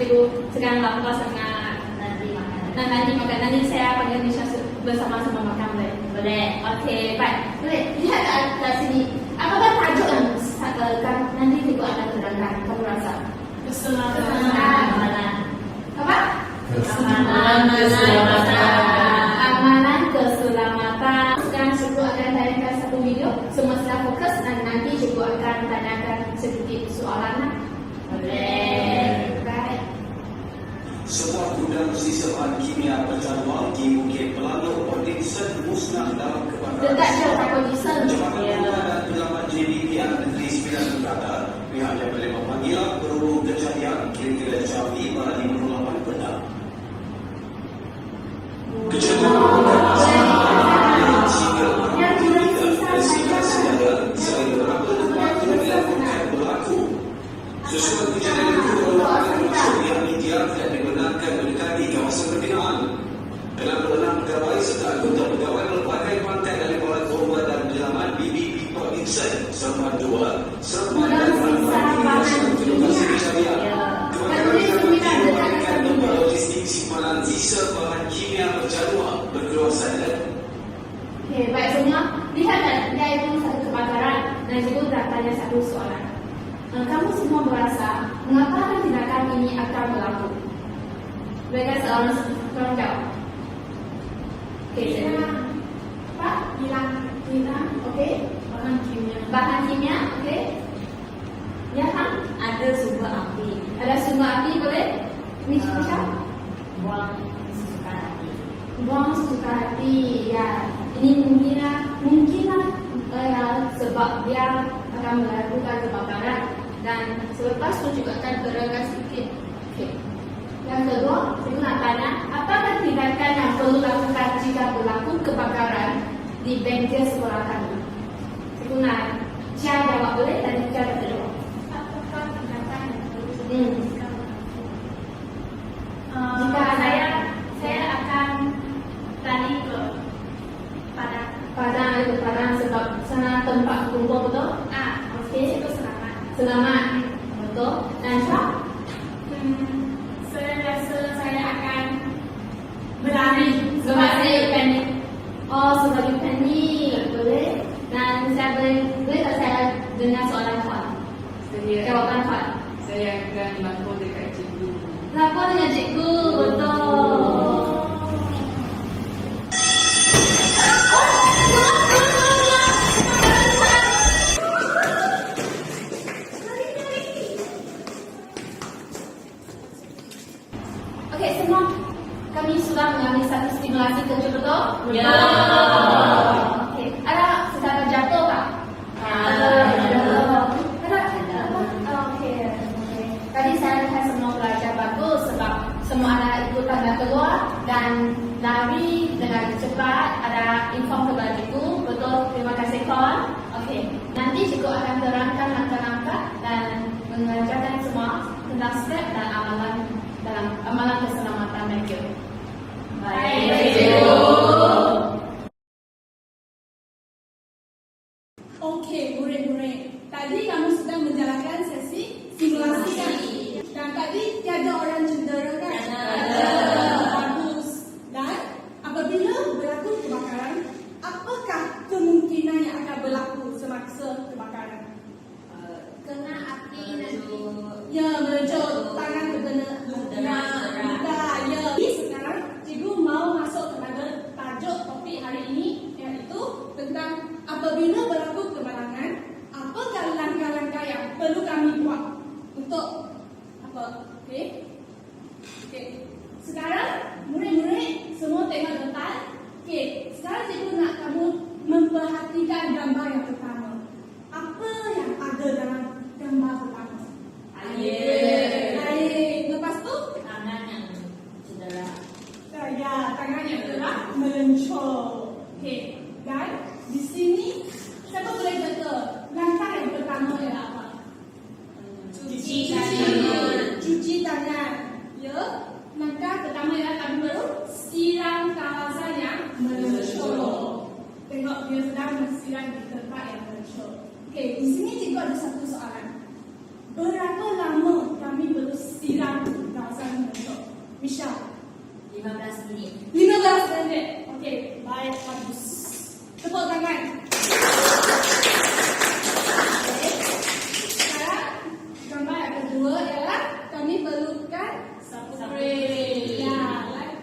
cikgu sedang lapar sangat. Nanti makan. Nanti saya panggil Nisha bersama-sama makan boleh? Boleh. Okey, baik. Boleh. Lihat kat sini. Apakah tajuk yang nanti cikgu akan terangkan? Kamu rasa? Keselamatan. Apa? Amalan keselamatan. Sekarang cikgu akan tayangkan satu video. Semua sudah fokus dan nanti cikgu akan tanyakan sedikit soalan. Boleh. Baik. Sebuah gudang sisa bahan kimia berjadual di Bukit Pelanu Odinson musnah dalam kebakaran. Dekat je Pak Odinson. Jabatan Pengelola dan Penyelamat JBP Negeri Sembilan berkata pihaknya boleh memanggil berhubung kejadian kira-kira jam 5.58 petang. Kejadian sesuatu kejadian itu yang didiamkan digunakan mendekati kawasan pembinaan. Dalam berenang pegawai serta anggota pegawai pelbagai pantai dari Polat Korban dan Penyelamat BBP Odinson Seremban 2 Seremban dan Penyelamat Lokasi Pencarian. Kebakaran terbukti merupakan tempat logistik simpanan sisa bahan kimia berjadual berkeluasan. Okey, baik semua. Lihat kan, dia itu satu kebakaran dan cikgu dah tanya satu soalan. Kamu semua merasa mengapa tindakan ini akan berlaku? Mereka seorang jawab. Okey, Pak, bilang, okey. Bahan kimia, okey. Ya kan? Ada sumber api. Ada sumber api, boleh? Nisha? Buang sesuka hati. Buang sesuka hati, ya. Ini mungkinlah sebab dia akan melakukan kebakaran dan selepas itu juga akan terangkan sedikit. Okay. Yang kedua, saya nak tanya, apakah tindakan yang perlu lakukan jika berlaku kebakaran di bengkel sekolah kami? Saya nak Cia jawab boleh dan Cia tak jawab. Apakah tindakan yang perlu Jika saya akan lari ke padang sebab sana tempat kumpul betul? Okey. itu selamat. Selamat. Betul. Dan Syah? Saya rasa saya akan berlari Sebab saya panik. Oh, sebab you panik. Boleh. Dan saya boleh tak saya dengar soalan Fat? Jawapan Fat. Saya akan lapor dekat cikgu. Lapor dengan cikgu. Betul. Okey, semua kami sudah mengambil satu stimulasi kerja betul? Ya. Okey, ada sedang jatuh tak? Ada. Okey. Tadi saya lihat semua pelajar bagus sebab semua ada ikut tanda keluar dan lari dengan cepat. Ada inform kepada cikgu. Betul, terima kasih kawan. Okey, nanti cikgu akan terangkan langkah-langkah dan mengajarkan semua tentang step dan amalan dalam amalan keselamatan mereka. Baik, cikgu. Okey, murid-murid. Tadi kamu sedang menjalankan sesi simulasi kan? Dan tadi tiada orang cedera kan? Ada. Bagus. Dan apabila berlaku kebakaran, apakah kemungkinan yang akan berlaku semasa kebakaran? kena api nanti. Ya, melecut, tangan terkena luka. Ya. Sekarang cikgu mau masuk kepada tajuk topik hari ini, iaitu tentang apabila berlaku kebakaran, apakah langkah-langkah yang perlu kami buat untuk apa? Okey. Sekarang murid-murid semua tengok depan. Okey, sekarang cikgu nak kamu memperhatikan gambar yang pertama. Apa yang ada dalam gambar pertama? Air. Lepas tu? Tangan yang cedera. Ya, tangan yang telah melencur. Okey. Dan di sini siapa boleh kata langkah yang pertama ialah apa? Cuci tangan. Cuci tangan. Ya. Langkah pertama ialah kami baru siram kawasan yang melencur. Tengok dia sedang mensiram di tempat yang melencur. Okey, di sini cikgu ada satu soalan. Berapa lama kami perlu siram kawasan untuk Misha? 15 minit. 15 minit. Okey, baik, bagus. Tepuk tangan. Okey. Sekarang gambar yang kedua ialah kami perlukan sapu krim. Ya,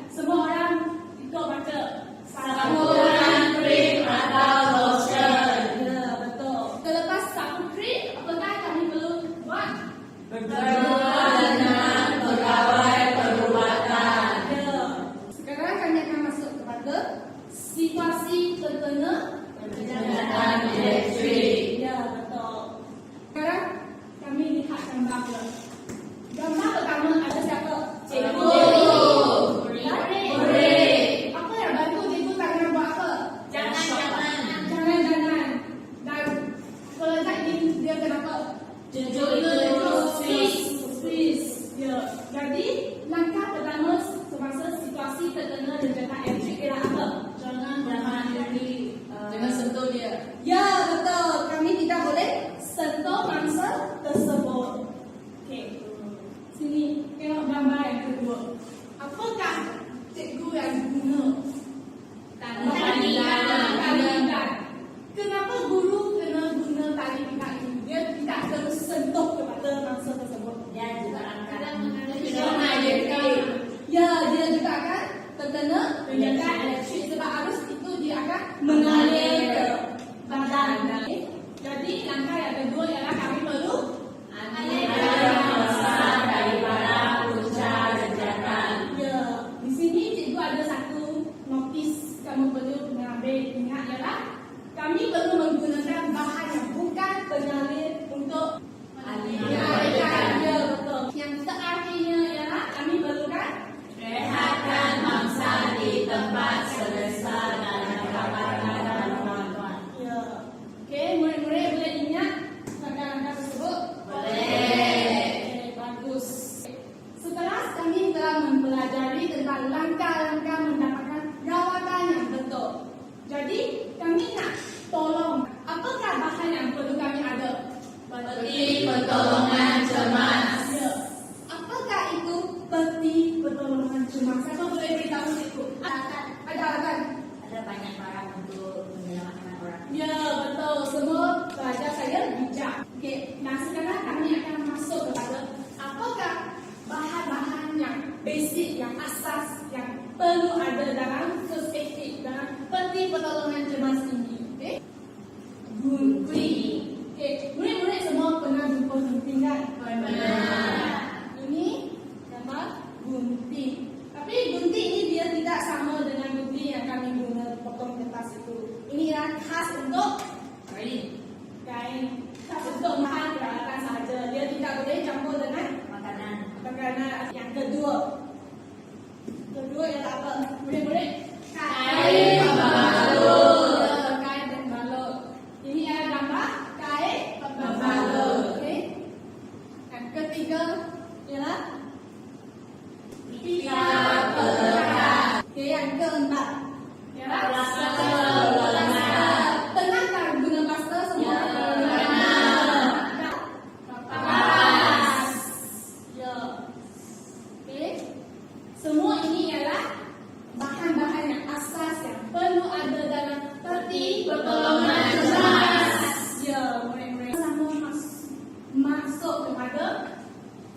semua orang ikut baca. Sapuan krim atau lotion. Ya, betul. Selepas sapu krim, apakah kami perlu buat? Berdua dengan pegawai perubatan. Ya. Sekarang kami akan masuk kepada situasi terkena Kejahatan elektrik. Ya, betul. Sekarang kami lihat gambar pula. Gambar pertama ada siapa? Cikgu. Murid. Apa yang bantu cikgu tangan buat apa? Jangan. Jangan. Dan kalau tak ini dia kenapa? Sis. Ya. Jadi langkah pertama semasa situasi terkena kejahatan elektrik ialah apa? Jangan sentuh dia. Ya, betul. Kami tidak boleh sentuh mangsa tersebut. Okey. Sini tengok gambar yang kedua. Apakah cikgu yang guna tali ikat? Kenapa guru kena guna tali ikat ini? Dia tidak terus sentuh kepada mangsa tersebut. Dia juga angkat. Ya, dia juga akan terkena kejahatan elektrik sebab arus itu dia akan mengalir ke badan. Jadi langkah yang kedua ialah kami perlu Alihkan masa daripada punca kejahatan. ya. Di sini cikgu ada satu notis kamu perlu mengambil ingat ialah kami perlu menggunakan bahan yang bukan penyalir untuk mengalirkan. Ya, betul. Yang terakhirnya ialah kami perlukan Rehatkan mangsa di tempat selesa dan dapatkan bantuan. ya. Okey, murid-murid boleh ingat langkah-langkah tersebut? Boleh. Bagus. Setelah kami telah mempelajari tentang langkah-langkah mendapatkan rawatan yang betul. Jadi, kami nak tolong. Apakah bahan yang perlu kami ada? Peti pertolongan cemas. Ya. Apakah itu peti pertolongan cemas? Siapa boleh beritahu cikgu? Ada kan? Ada banyak barang untuk menyelamatkan orang. Ya, betul. Semua pelajar saya bijak. Okey, nah sekarang kami akan masuk kepada apakah bahan-bahan yang basic, yang asas, yang perlu ada dalam first aid kit, dalam peti pertolongan cemas ini. Okey? Gunting. Okey, murid-murid semua pernah jumpa gunting kan? Benar. Ini gambar gunting. Tapi gunting ini dia tidak sama dengan gunting yang kami guna potong kertas itu. Ini ialah khas untuk kain, khas untuk bahan peralatan sahaja. Dia tidak boleh campur dengan Makanan. makanan. Yang kedua ialah apa? Murid-murid? Kain pembalut. Ya, kain pembalut. Ini adalah gambar kain pembalut. Okey. Yang ketiga ialah Pita pelekat. okey, yang keempat ialah Plaster pelekat. Pernah tak guna plaster semua? Ya, pernah. Kapas. Ya. Okey. Semua ini ialah bahan-bahan yang asas yang perlu ada dalam peti pertolongan cemas. Ya, murid-murid. Sama masuk kepada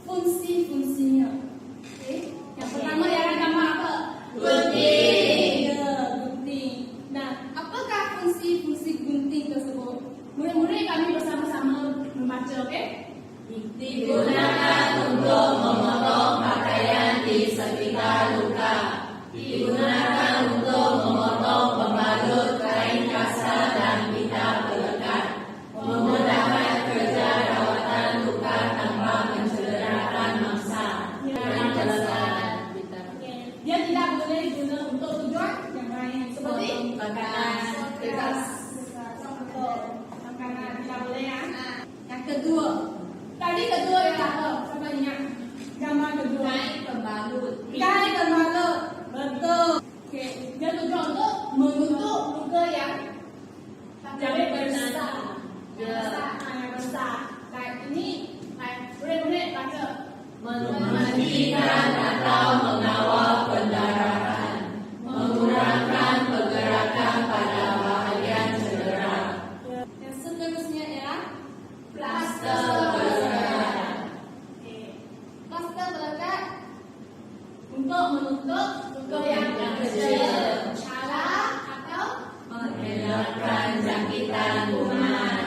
fungsi-fungsinya. Okey. Yang pertama ialah gambar apa? Gunting. Ya, gunting. Nah, apakah fungsi-fungsi gunting tersebut? Murid-murid kami bersama-sama membaca, okey? Digunakan untuk memotong pakaian di sekitar luka. Digunakan untuk memotong pembalut kain kasar dan pita pelekat. Memudahkan kerja rawatan luka tanpa mencederakan mangsa. Dan kelelahan pita. Dia tidak boleh guna untuk tujuan yang lain seperti Makanan. kertas. Makanan tidak boleh ya. Yang kedua, tadi kedua ialah apa? Siapa ingat? Gambar kedua. Kain pembalut. Kain pembalut. Betul. Okey, dia tujuan untuk menutup luka yang besar. Ya. Yang besar. Baik, ini boleh baca. menghentikan atau mengawal pendarahan, mengurangkan pergerakan pada bahagian cedera. Yang seterusnya ialah Plaster belekat. Plaster belekat untuk menutup luka yang kecil. Cara atau Mengelakkan jangkitan kuman,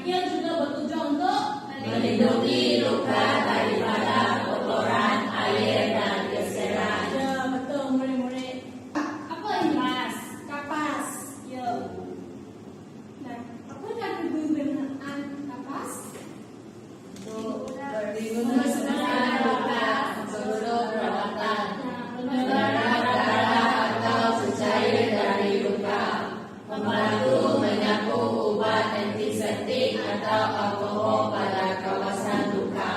ia juga bertujuan untuk melindungi luka daripada kotoran, air dan geseran. Ya, betul murid-murid. Apa ini? Kapas. Ya. Dan apakah kegunaan kapas? Digunakan luka sebelum perawatan, menyerap darah atau secair dari luka, membantu menyapu obat antiseptik atau alkohol pada kawasan luka.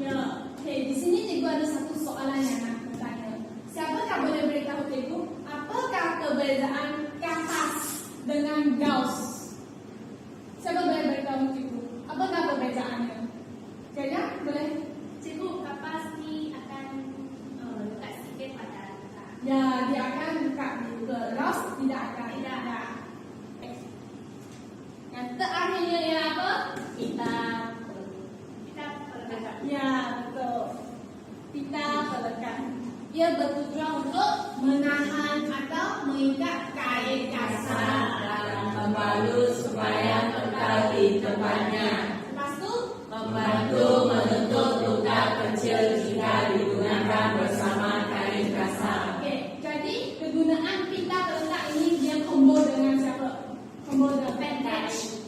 Ya. Di sini cikgu ada satu soalan yang nak bertanya. Siapakah boleh beritahu cikgu apakah perbezaan kapas dengan gauss? Siapa boleh beritahu cikgu apakah perbezaannya? Jaya, boleh? Cikgu, kapas ni akan lekat sikit pada luka. Ya, dia akan buka di luka. Gauss tidak akan. Tidak. Yang terakhirnya ialah apa? Kita perlekat. Ya, betul. Pita pelekat. Ia bertujuan untuk menahan atau mengikat kain kasar. Dan membalut supaya kekal di tempatnya, Lepas tu, membantu menutup luka kecil jika digunakan bersama kain kasar. okey. Jadi kegunaan pita pelekat ini dia combo dengan siapa? Combo dengan bandage.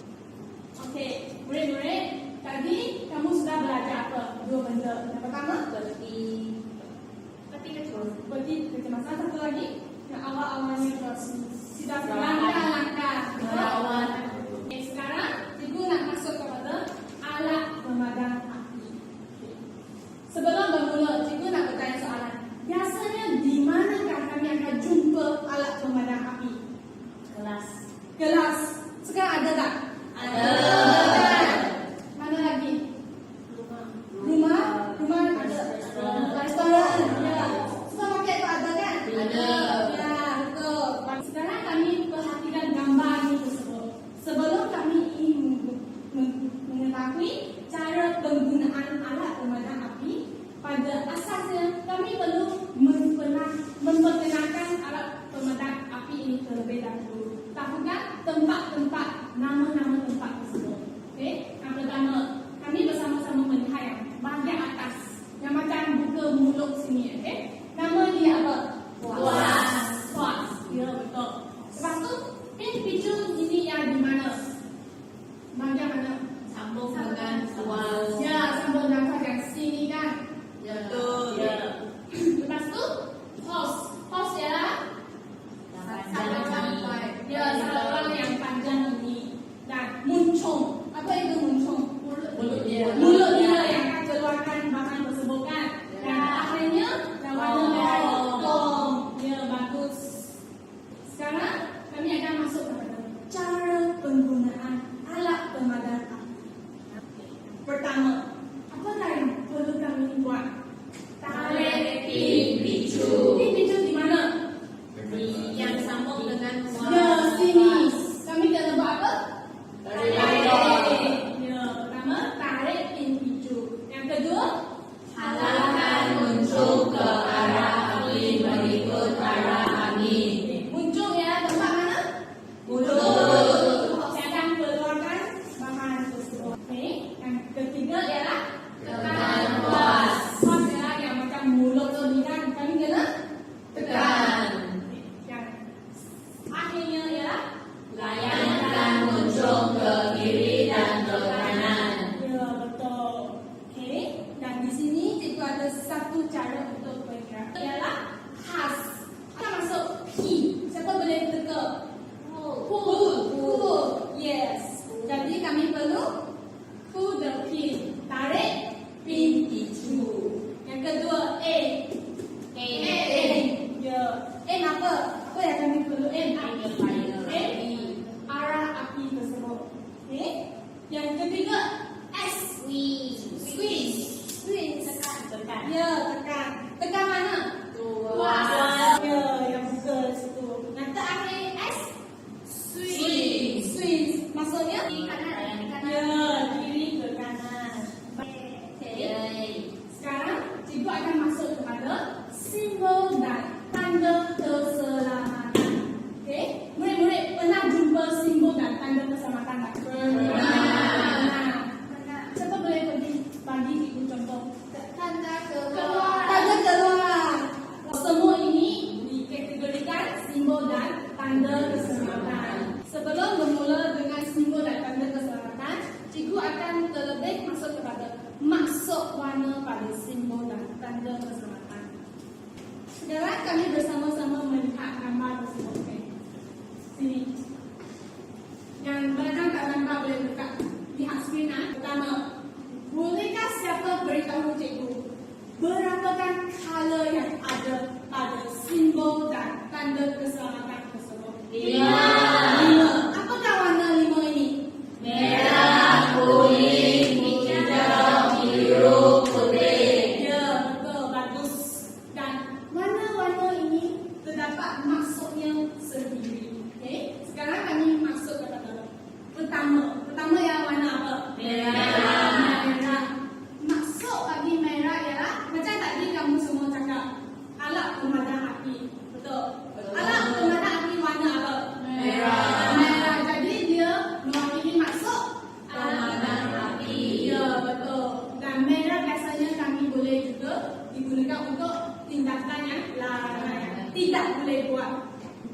Okey, murid-murid, tadi kamu sudah belajar apa? Dua benda. Yang pertama, Peti kecil. peti kecemasan. Satu lagi, yang awal-awalnya sudah langkah-langkah. Merawat. Sekarang, cikgu warna pada simbol dan tanda keselamatan. Sekarang kami bersama-sama melihat gambar tersebut. Okay. Sini. Yang belakang tak nampak boleh buka. Lihat skrin. Pertama, bolehkah siapa beritahu cikgu berapakah color yang ada pada simbol dan tanda keselamatan tersebut? 5. 5. Apakah warna 5 ini? Merah, kuning, hijau, biru, putih. Ya, betul, bagus. Dan warna-warna ini terdapat maksudnya sendiri. Okay? Sekarang kami masuk kepada pertama. Pertama yang warna apa? Merah. Merah. Maksud bagi merah ialah macam tadi kamu semua cakap alat pemadam api. Betul. Alat pemadam api warna apa? Merah. Merah. Jadi dia mewakili maksud Pemadam api. Ya, betul. Dan merah biasanya kami boleh juga digunakan untuk tindakan yang larang. Tidak boleh buat.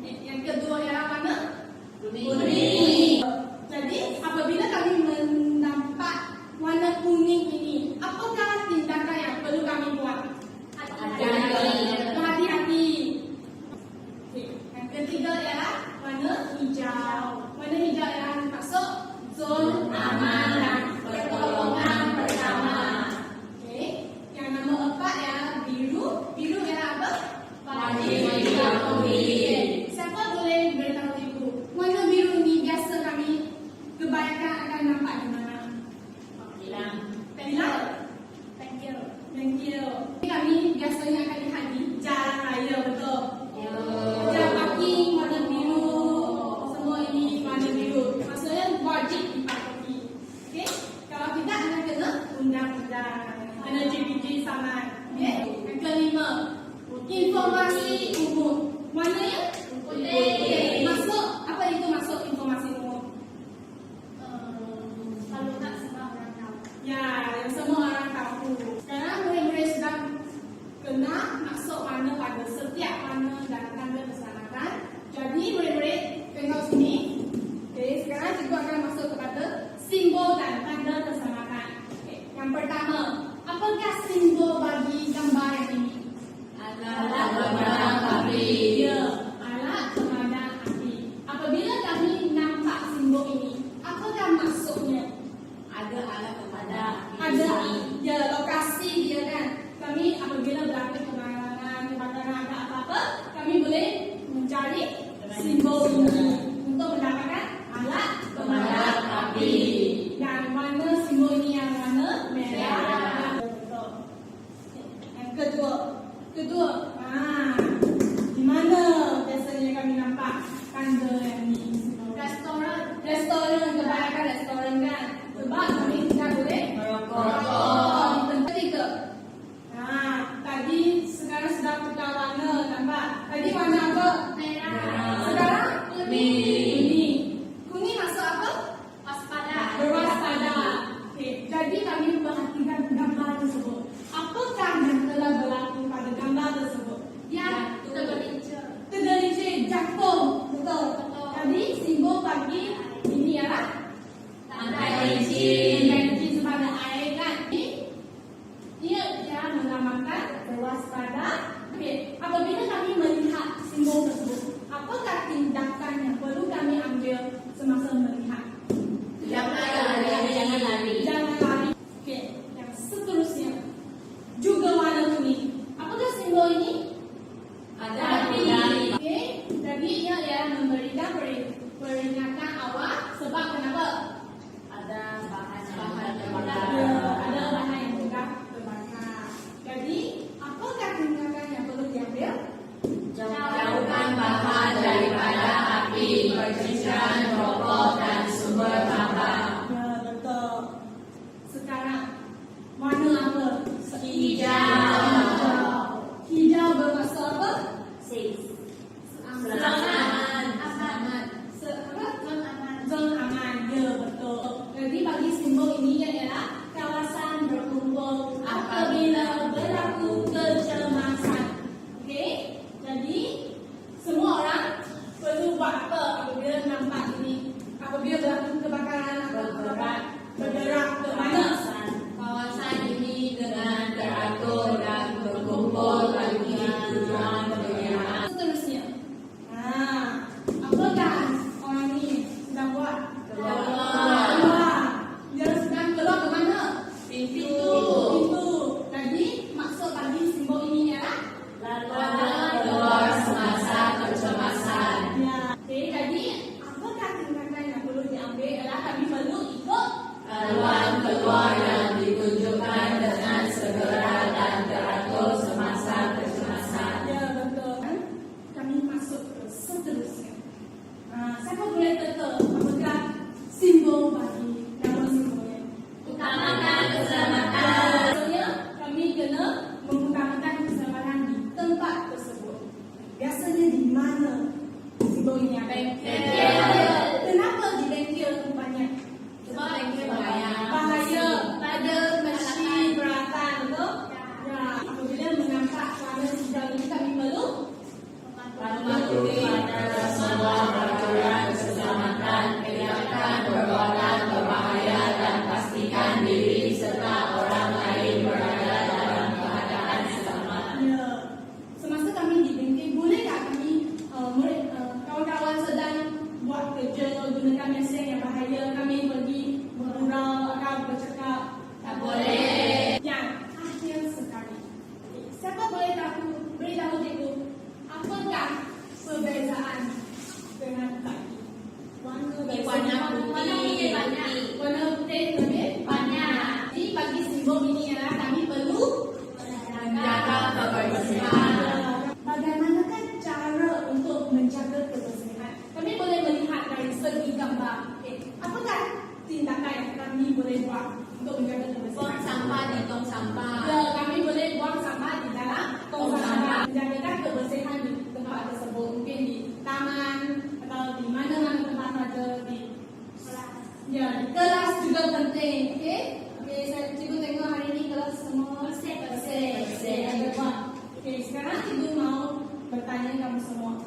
Yang kedua ialah warna Kuning. Jadi apabila kami menampak warna kuning ini, apakah tindakan yang perlu kami buat? Hati-hati. Berhati-hati. Okey. Yang ketiga ialah warna hijau. Warna hijau ialah masuk zon aman dan pertolongan pertama. Okey. Yang nombor 4 ialah biru. Biru ialah apa? Wajib dipatuhi. Siapa boleh beritahu ibu? Warna biru ini biasa kami kebanyakan akan nampak di mana? Hilang. Hilang? Bengkel. Kami biasanya akan lihat di jalan raya, betul? Jalan parking warna biru. Semua ini warna biru. Maksudnya wajib dipatuhi. Okey? Kalau tidak akan kena undang-undang. Kena JPJ saman. Okey? Yang kelima, informasi umum. Warnanya? Putih. Masuk, apa itu masuk informasi umum? Kalau tak semua orang tahu. Ya, yang semua orang tahu. Sekarang murid-murid sedang kena masuk warna pada setiap warna dan tanda keselamatan. Jadi murid-murid tengok sini. Okey, sekarang cikgu akan masuk kepada simbol dan tanda keselamatan. Okey, yang pertama, apakah simbol bagi gambar yang ini? Alat pemadam api. Ya, kami boleh buat untuk menjaga kebersihan. Buang sampah di tong sampah. Ya, kami boleh buang sampah di dalam tong sampah. Menjadikan kebersihan di tempat tersebut, mungkin di taman atau di mana-mana tempat saja di kelas. Ya, di kelas juga penting. Okey, okey. Saya cikgu tengok hari ini kelas semua bersih. Ada buat. Okey, sekarang cikgu mau bertanya kamu semua.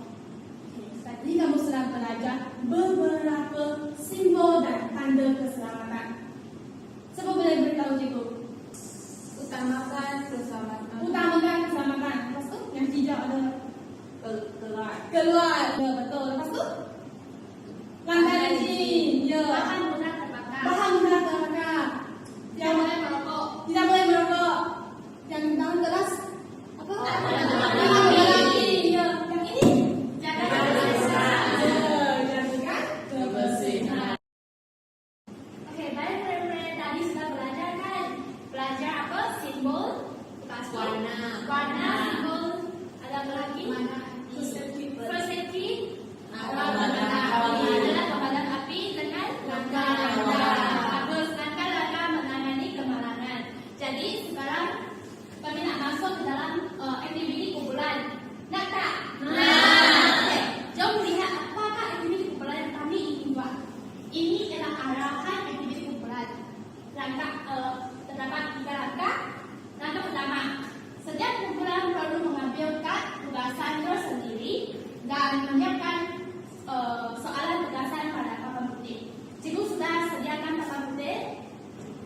Okey, tadi kamu sedang belajar beberapa simbol dan tanda keselamatan. Siapa boleh beritahu cikgu? Utamakan keselamatan. Utamakan keselamatan. Lepas tu yang hijau ada Keluar. keluar. Ya, betul. Lepas tu lantai licin. Ya. Bahan mudah terbakar. Bahan mudah terbakar. Tidak boleh merokok. Tidak boleh merokok. Yang dalam kelas apa? Tak boleh Jangan merokok. lagi. Ya. Yang ini Jaga kebersihan. jaga kebersihan. Okey, baik murid-murid tadi sudah belajar kan? Belajar apa? Simbol, lepas tu warna, simbol, ada apa lagi? First safety, adalah pemadam api dengan langkah-langkah. Bagus, langkah-langkah menangani kemalangan. Jadi sekarang kami nak masuk ke dalam aktiviti kumpulan. Nak tak? Okey, jom lihat apakah aktiviti kumpulan yang kami ingin buat. Ini adalah arahan aktiviti kumpulan. Langkah terdapat 3 langkah. Langkah pertama, setiap kumpulan perlu mengambil kad tugasan tersendiri dan menyiapkan soalan tugasan pada papan putih. Cikgu sudah sediakan papan putih.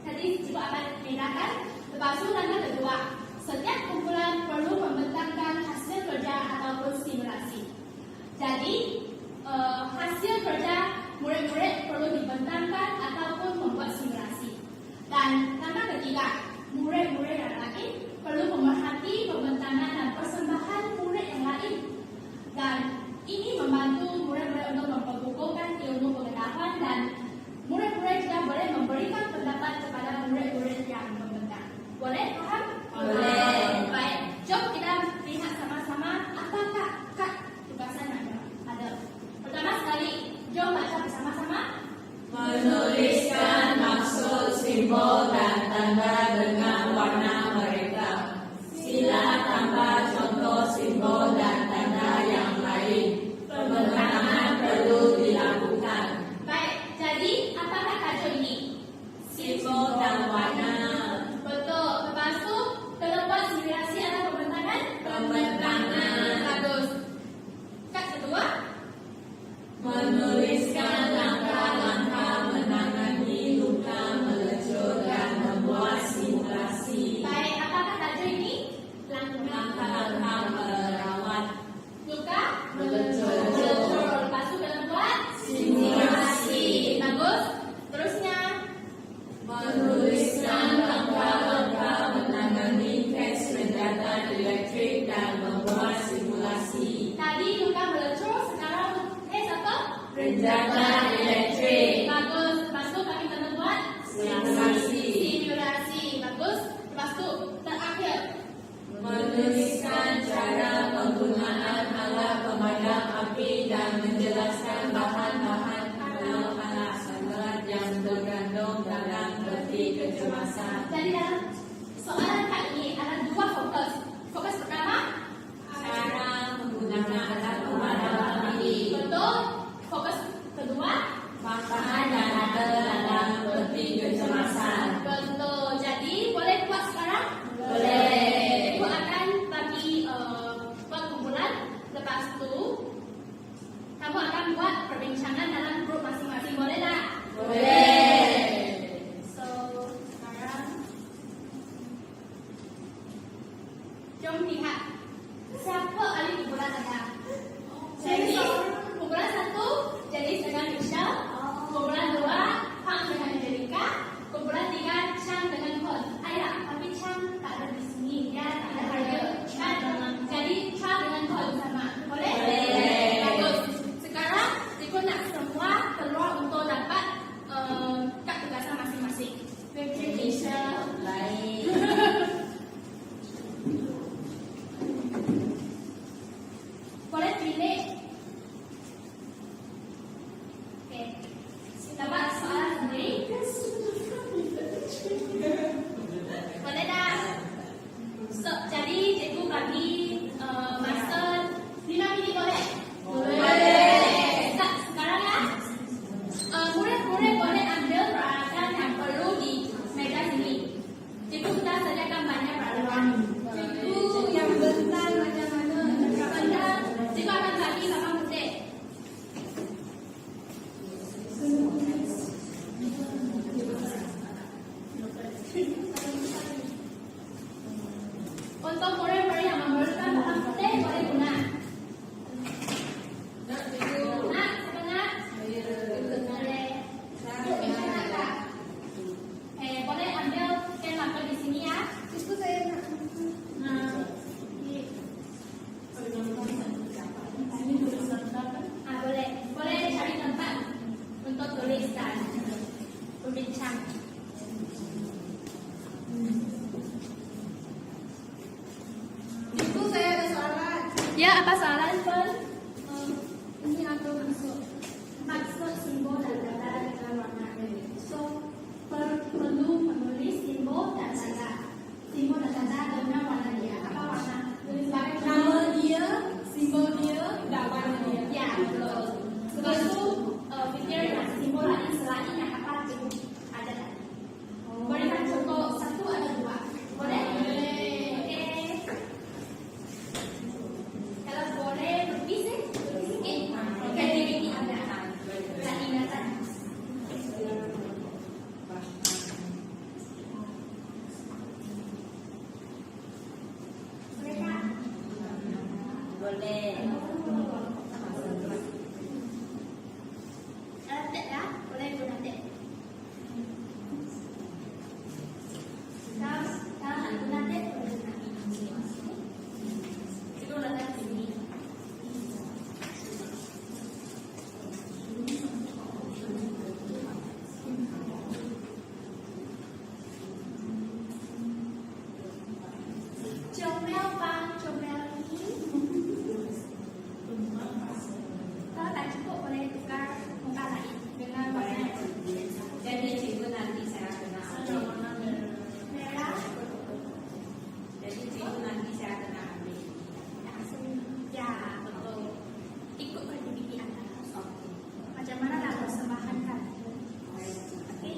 Tadi cikgu akan pindahkan. Lepas itu langkah kedua, setiap kumpulan perlu membentangkan hasil kerja ataupun simulasi. Jadi hasil kerja murid-murid perlu dibentangkan ataupun membuat simulasi. Dan langkah ketiga, murid-murid yang lain perlu memerhati pembentangan dan persembahan murid yang lain. Dan ini membantu murid-murid untuk memperkukuhkan ilmu pengetahuan dan murid-murid juga boleh memberikan pendapat kepada murid-murid yang membentang. Boleh? Faham? Boleh. Baik, jom kita lihat sama-sama apakah kad tugasan yang ada. Pertama sekali, jom baca bersama-sama. Menuliskan maksud, simbol dan tanda dengan warna mereka. Sila tambah contoh simbol dan tanda yang lain. Pembentangan perlu dilakukan. Baik, jadi apakah tajuk ini? Simbol dan warna. Betul. Lepas tu, kena buat simulasi atau pembentangan? Pembentangan. Bagus. Kad kedua? Menuliskan langkah-langkah menangani luka melecur dan membuat simulasi. Baik, apakah tajuk ini? Langkah-langkah merawat. Luka? Melecur. Lepas tu kena buat Simulasi. Bagus. Terusnya, Menuliskan langkah-langkah menangani tes rendahan elektrik dan membuat simulasi. tadi luka melecur, sekarang tes apa? Rendahan elektrik. Bagus. Lepas tu kami kena buat Simulasi. simulasi. Bagus. Lepas tu, terakhir. Menuliskan cara penggunaan alat pemadam api dan menjelaskan bahan-bahan atau alat-alat yang tergandung dalam peti kecemasan. Jadi dalam soalan kali ini ada 2 fokus. Fokus pertama, Cara menggunakan alat pemadam api. betul. Fokus kedua, Bahan dan ada dalam peti kecemasan. betul. Jadi boleh buat sekarang? Boleh. Ibu akan bagi buat kumpulan. Lepas tu kamu akan buat perbincangan dalam grup masing-masing. Boleh tak? Boleh. So sekarang Ya, apa soalan, Fen? Ini aku maksud simbol dan tanda dengan warna. So, perlu menulis simbol dan tanda. Simbol dan tanda dengan warna dia. Apa warna? Nama dia, simbol dia, dan warna dia. Ya, betul. Lepas itu, fikir yang simbol lain selain yang apa cukup ada tadi. Berikan contoh satu atau dua. Boleh? Oke. Kalau boleh lebih sedikit. Kreativiti Anda dan ingatan. Mereka Boleh. nanti ya, boleh bu nanti. Sekarang bu nanti boleh nanti. Itu udah dari sini. Comel Bang, comel ini. Kalau tak cukup boleh tukar muka lain dengan warna Jadi cikgu nanti saya kena ambil. merah. Jadi cikgu nanti saya kena ambil. Ya, betul. Ikut kreativiti Anda. Macam mana nak persembahan kan? Oke.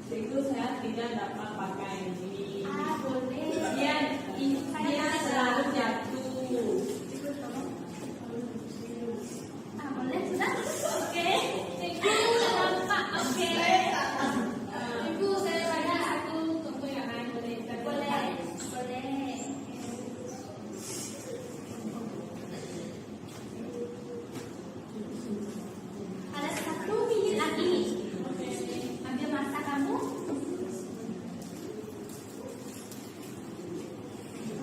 Cikgu saya tidak dapat pakai ini. Boleh. Dia selalu jatuh. Boleh sudah. Oke. Cikgu nampak. Oke. Ibu saya bagi satu contoh yang lain boleh. Boleh. Boleh. Ada 1 minit lagi. Ambil masa kamu.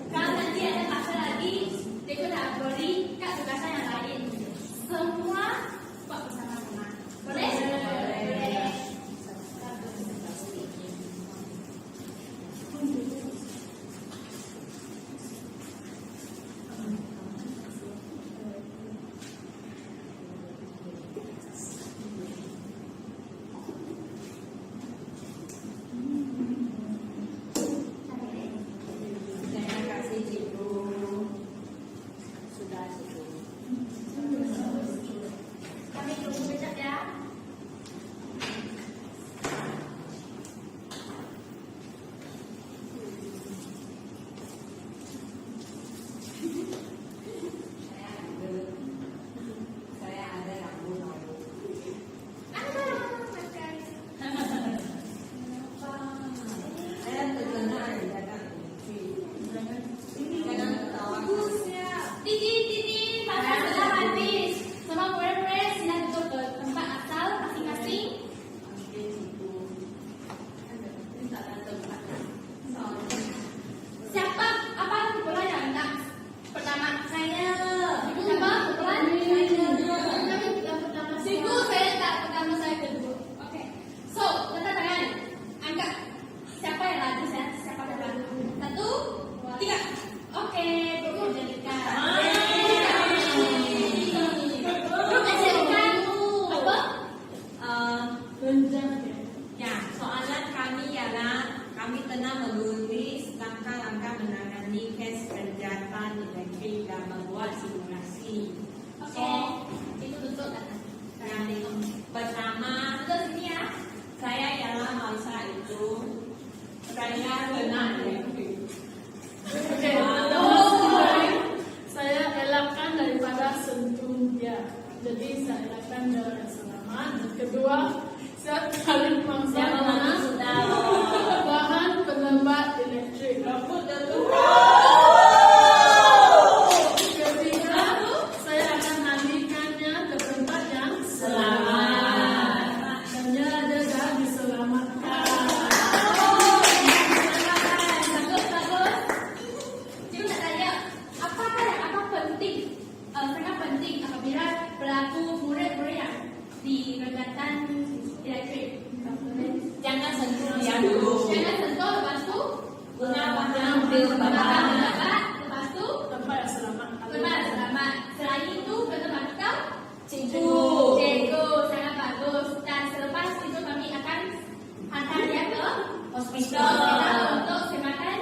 Kalau nanti ada masa lagi, kami telah menulis langkah-langkah menangani kes kerjaan elektrik dan membuat simulasi. Okey, itu tutup dah. Yang pertama, Tutup sini ya. saya ialah masa itu saya kena elektrik. Okey. Saya elakkan daripada sentuh dia. Jadi saya elakkan jalan yang selamat. Dan kedua, saya tarik mangsa Yang mana sudah bahan penembat elektrik. Ketiga, saya akan alihkannya ke tempat yang selamat. Dan dia ada dah diselamatkan. Bagus. Cikgu nak tanya, apa penting? Sangat penting apabila berlaku murid-murid yang di kegiatan elektrik. jangan sentuh dia dulu. Jangan sentuh, lepas tu Gunakan bil bil bakar, bakar. lepas tu Tempat yang selamat. benar selamat. Selain itu kena matikan Cikgu. Cikgu sangat bagus. Dan selepas itu kami akan hantar dia ke Hospital. untuk semakan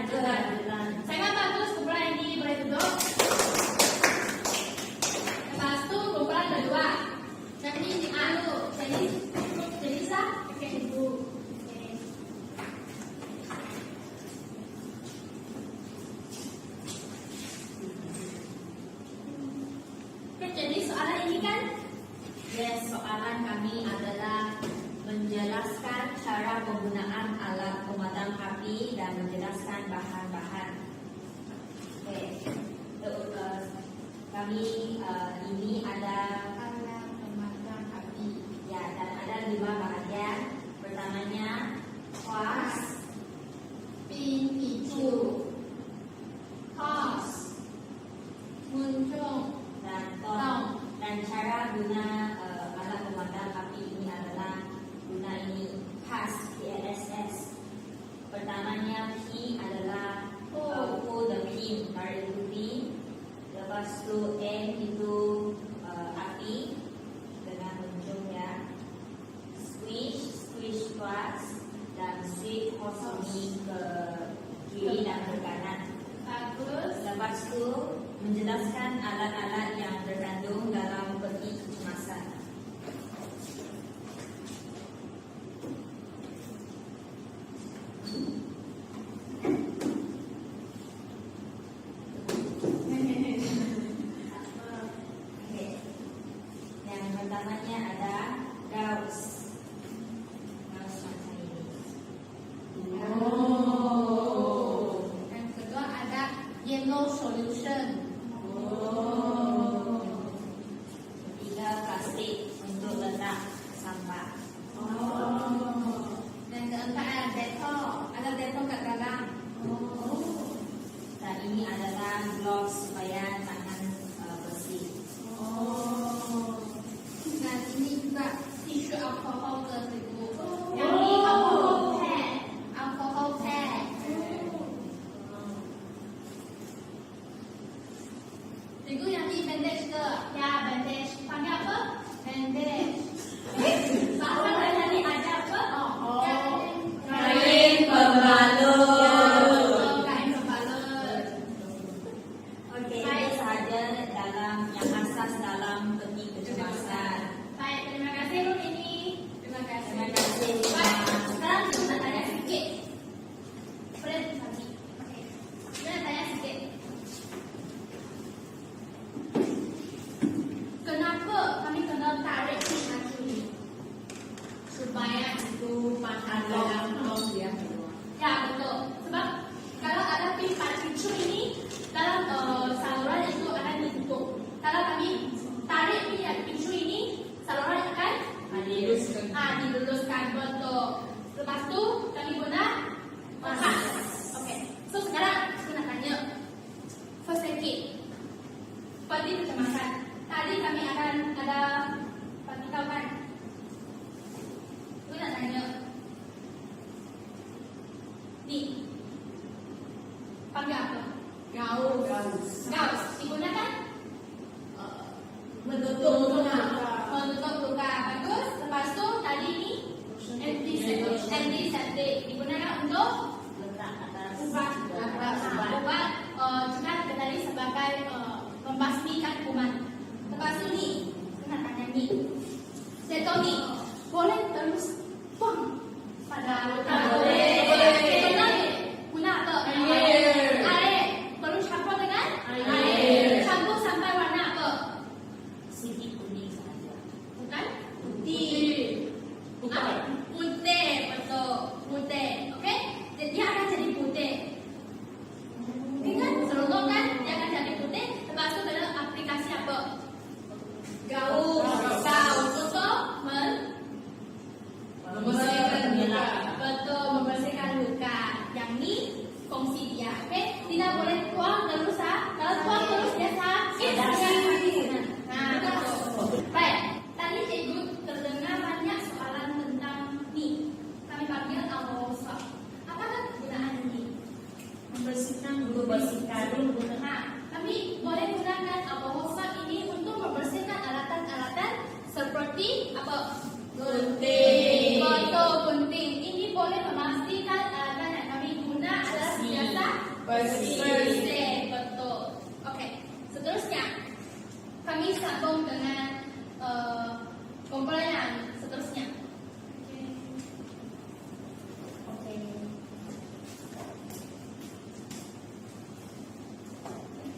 keadilan. Sangat bagus kumpulan ini, boleh duduk. Lepas tu kumpulan kedua. Jadi jadi sah. Okey, ibu. Okey. Okey, jadi soalan ini kan Yes, soalan kami adalah menjelaskan cara penggunaan alat pemadam api dan menjelaskan bahan-bahan. Okey, kami ini ada alat pemadam api. ya dan ada 5 bahagian. Pertamanya kuas, Picu, kos, muncung, dan tong. Dan cara guna alat pemadam api ini adalah guna ini PAS, PLSS. Pertamanya P adalah pull the pin, tarik pin. Lepas tu N itu api dengan ujung ya. Squish kuas, dan sweep hose ini ke kiri dan ke kanan. bagus. Lepas tu menjelaskan alat-alat yang terkandung dalam peti kecemasan. Okey. Yang pertamanya ada gauss. Gauss macam ini. Yang kedua ada yellow solution. Ketiga plastik untuk letak sampah. Dan keempat ada detol. Ada detol kat dalam. Dan ini adalah gloves supaya tangan bersih. Dan ini juga tisu alkohol ke ibu. Yang ini alkohol pad. Alkohol pad. Cikgu yang ni bandage ke? Ya, bandage. Panggil apa? Bandage. Bahasa lain ni ada apa? Kain pembalut. Kain pembalut. Okey, itu sahaja dalam yang asas dalam peti kecemasan. Baik, terima kasih Rumi. Terima kasih. Terima kasih. Baik, sekarang kita nak tanya sikit. Boleh tadi. Okey. Kita nak tanya sikit. Kenapa kami kena tarik pin acu ni? Supaya Itu makan dalam tong dia keluar. ya betul. Sebab kalau ada pin acu ini dalam saluran itu akan ditutup. Kalau kami tarik pin acu ini, saluran akan diluluskan betul. Lepas tu kami guna masak. Okey. So sekarang aku nak tanya first aid. Peti kecemasan. Tadi kami akan ada partikel kan? Aku nak tanya. Ni. Panggil apa? Gauss. Digunakan Menutup luka. menutup luka. Bagus. Lepas tu tadi ni antiseptik digunakan untuk Tony, boleh terus pong pada Boleh. Guna apa? Air. Air. Perlu campur dengan Air. Campur sampai warna apa? Sedikit kuning saja. Bukan? Putih. Bukan. Putih, betul. Putih. Okey? Dia akan jadi putih. Ini kan seronok kan? Dia akan jadi putih. Lepas tu kena aplikasi apa? Gaul. Gaul untuk Membersihkan luka. betul membersihkan luka. Yang ni fungsi dia. Okey? Tidak boleh tuang terus Kalau tuang terus dia sakit. Nah, betul. Baik. Tadi cikgu terdengar banyak soalan tentang ni. Kami panggil albosa. Apakah kegunaan ini? Membersihkan Nah, kami boleh gunakan albosa ini untuk membersihkan alatan-alatan seperti apa? Gunting. Betul, gunting. Ini boleh memastikan alatan yang kami guna adalah biasa bersih. Betul. Okey. Seterusnya, kami sambung dengan komponen yang seterusnya.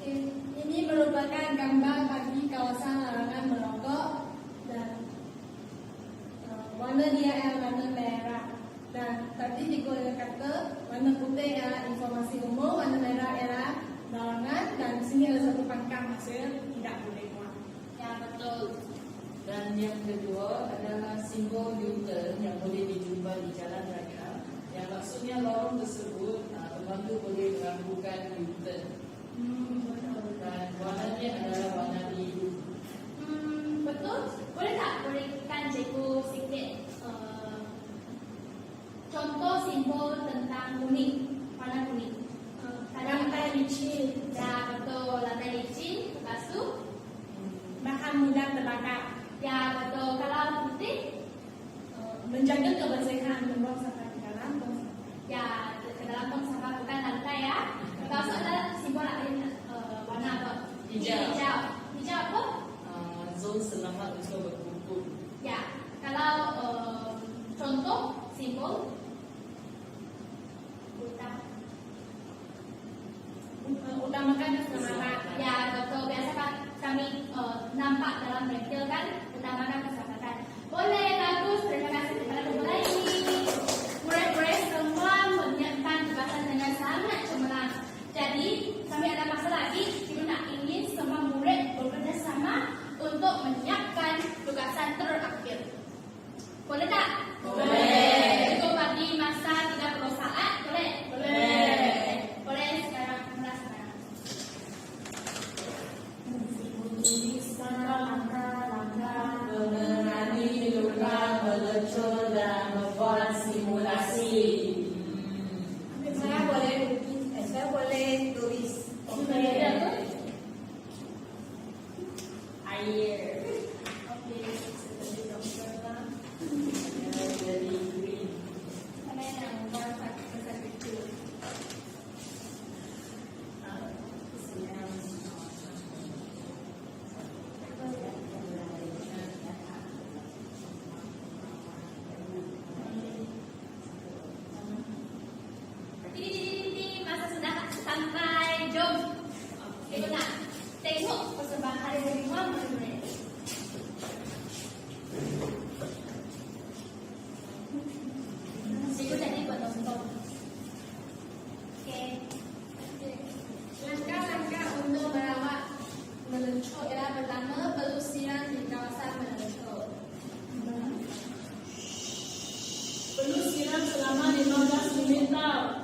Okey, ini merupakan gambar bagi kawasan larangan merokok dan warna dia adalah warna merah. Dan tadi cikgu kata warna putih adalah informasi umum, warna merah adalah larangan dan di sini ada satu pangkal maksudnya tidak boleh buat. Ya, betul. Dan yang kedua adalah simbol U-turn yang boleh dijumpa di jalan raya. Yang maksudnya lorong tersebut pembantu boleh melakukan U-turn. Dan warnanya adalah warna biru. Betul. Boleh tak berikan cikgu sikit contoh simbol tentang kuning, warna kuning? Lantai licin, Ya, betul. Lantai licin. Lepas tu, bahan mudah terbakar, ya betul. Kalau putih, menjaga kebersihan, membuang sampah di dalam tong sampah. ya ke dalam tong sampah bukan lantai ya. Lepas tu ada simbol lain warna apa? Hijau. Hijau. Hijau apa? Zon selamat untuk berkumpul. Ya. Kalau contoh simbol Utamakan keselamatan. ya betul. Biasa kan kami nampak dalam bengkel kan utamakan keselamatan. Boleh, bagus. Terima kasih kepada pemulai ini. Murid-murid semua menyiapkan tugasan dengan sangat cemerlang. Jadi kami ada masa lagi. Kita nak ingin semua murid bekerjasama untuk menyiapkan tugasan terakhir. Boleh tak? Boleh. Itu bagi masa 30 saat. Boleh? Boleh. Boleh sekarang. Mulai sekarang. Mengenali luka, melecur dan membuat simulasi. Saya boleh lukis, saya boleh tulis. Air. Okey. Jadi green. Kami yang membuat satu kecil. Masa sudah sampai, jom. Kita nak tengok persembahan hari kelima murid-murid. Cikgu tadi buat tonton. Okey. Langkah-langkah untuk merawat melencur ialah pertama pelusiran di kawasan melencur. Perlu siram selama 15 minit tau.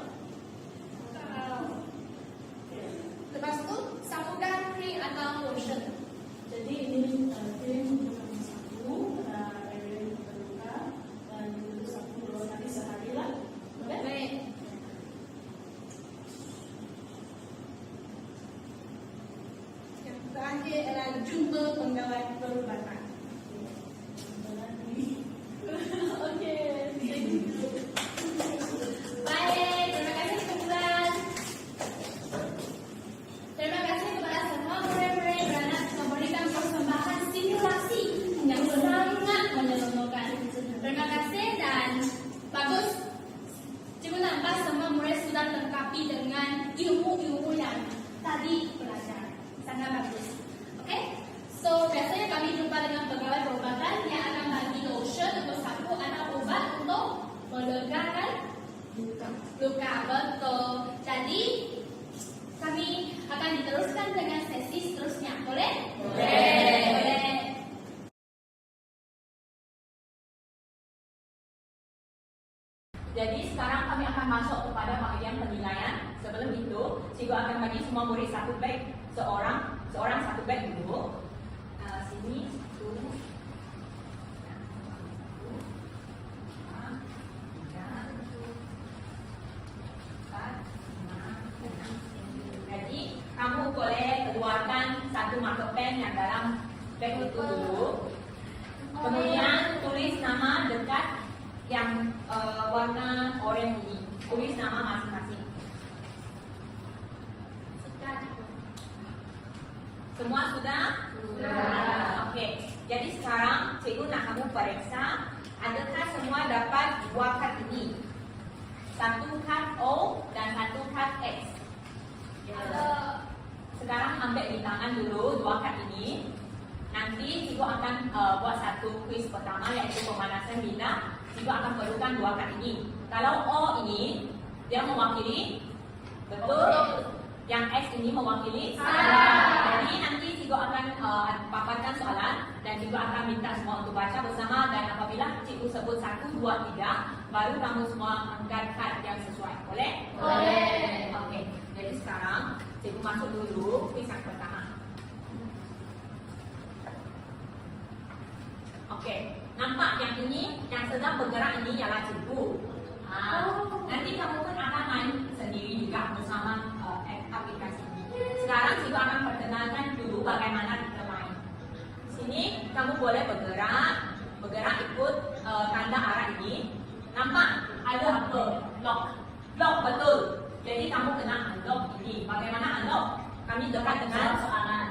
Lepas tu sapukan krim atau lotion. Jadi ini krim yang satu, area yang terluka dan itu satu dua kali sehari lah. Boleh? Baik. Yang terakhir adalah jumpa pegawai perubatan. Baik, terima kasih kumpulan. Terima kasih kepada semua murid-murid kerana memberikan persembahan simulasi yang sangat menyeronok. tadi belajar. Sangat bagus. Oke? So, biasanya kami jumpa dengan pegawai perubatan yang akan bagi lotion untuk sapu atau obat untuk melegakan luka. Betul. Jadi, kami akan diteruskan dengan sesi seterusnya. Boleh? Boleh. Jadi sekarang kami akan masuk kepada bagian penilaian. Sebelum itu, cikgu akan bagi semua murid satu beg, seorang satu beg dulu. Sini, satu, jadi kamu boleh keluarkan satu marker pen yang dalam beg itu dulu. Kemudian tulis nama dekat yang warna oranye ini. Tulis nama masing-masing. Semua sudah? Sudah. Oke. Jadi sekarang cikgu nak kamu periksa, adakah semua dapat dua kad ini? Satu kad O dan satu kad X. Sekarang ambil di tangan dulu dua kad ini. Nanti cikgu akan buat satu kuis pertama yaitu pemanasan bina. Cikgu akan perlukan dua kad ini. Kalau O ini dia mewakili betul, yang X ini mewakili salah. Jadi nanti cikgu akan paparkan soalan dan cikgu akan minta semua untuk baca bersama, dan apabila cikgu sebut 1, 2, 3 baru kamu semua angkat kad yang sesuai. Boleh? Boleh. Oke. Jadi sekarang cikgu masuk dulu kuis yang pertama. Oke, nampak yang ini, yang sedang bergerak ini ialah cikgu. Nanti kamu pun akan main sendiri juga bersama aplikasi ini. Sekarang cikgu akan perkenalkan dulu bagaimana kita main. Sini kamu boleh bergerak ikut tanda arah ini. Nampak ada apa? Lock betul. Jadi kamu kena unlock ini. Bagaimana unlock? Kami dekat dengan soalan.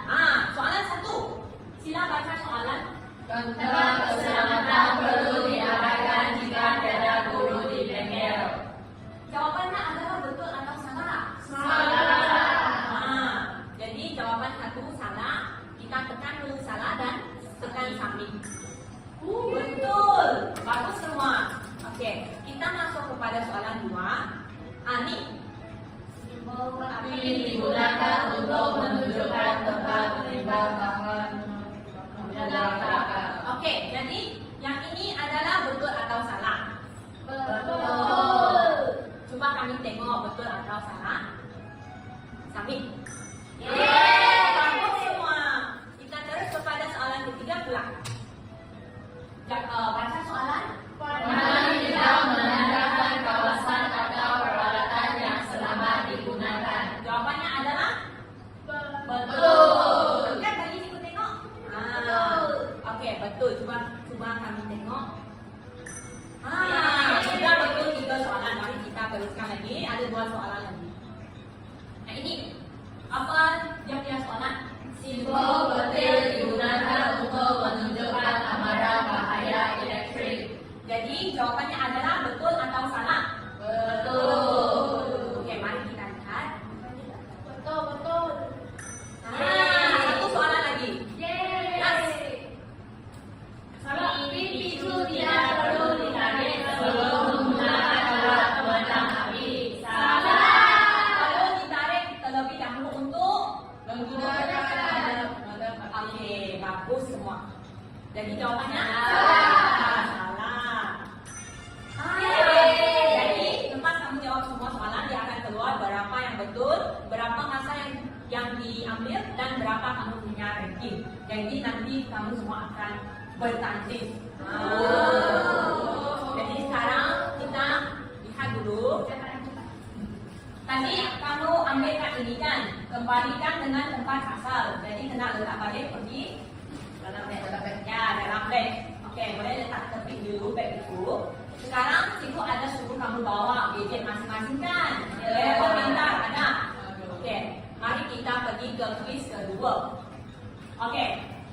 Soalan 1. Sila baca soalan. Tentang keselamatan perlu diabaikan jika tiada guru di bengkel. Jawabannya adalah betul atau salah? Salah. Jadi jawaban 1 salah. Kita tekan dulu salah dan tekan submit. Betul. Bagus semua. Oke, kita masuk kepada soalan 2. Ni. Api digunakan untuk menunjukkan tempat menimba bahan. Oke, jadi yang ini adalah betul atau salah? Betul. Coba kami tengok betul atau salah. Submit. Bagus semua. Kita terus kepada soalan ketiga pula. Baca soalan. Warna hitam menandakan kawasan atau peralatan yang selamat digunakan. Jawabannya adalah Betul. Kan bagi cikgu tengok. Oke, betul. Cuba kami tengok. Sudah betul 3 soalan. Mari kita teruskan lagi. Ada 2 soalan lagi. Nah ini apa yang punya soalan? Simbol petir digunakan untuk menunjukkan amarah bahaya elektrik. Jadi jawabannya adalah betul atau salah? Betul. Oke, mari kita lihat. Betul. Satu soalan lagi. Pipi itu tidak perlu ditarik sebelum menggunakan alat pemadam api. Salah. Kalau ditarik terlebih dahulu untuk Menggunakan alat pemadam api. Oke, bagus semua. Jadi jawabannya salah. Jadi lepas kamu jawab semua soalan, dia akan keluar berapa yang betul, berapa masa yang diambil, dan berapa kamu punya ranking. Jadi nanti kamu semua akan bertanding. Jadi sekarang kita lihat dulu. Tadi kamu ambil kad ini kan, kembalikan dengan tempat asal. Jadi kena letak balik pergi dalam beg. Oke, boleh letak tepi dulu beg itu. Sekarang cikgu ada suruh kamu bawa gadget masing-masing kan? Telepon pintar ada. Oke, mari kita pergi ke kuis kedua. Oke,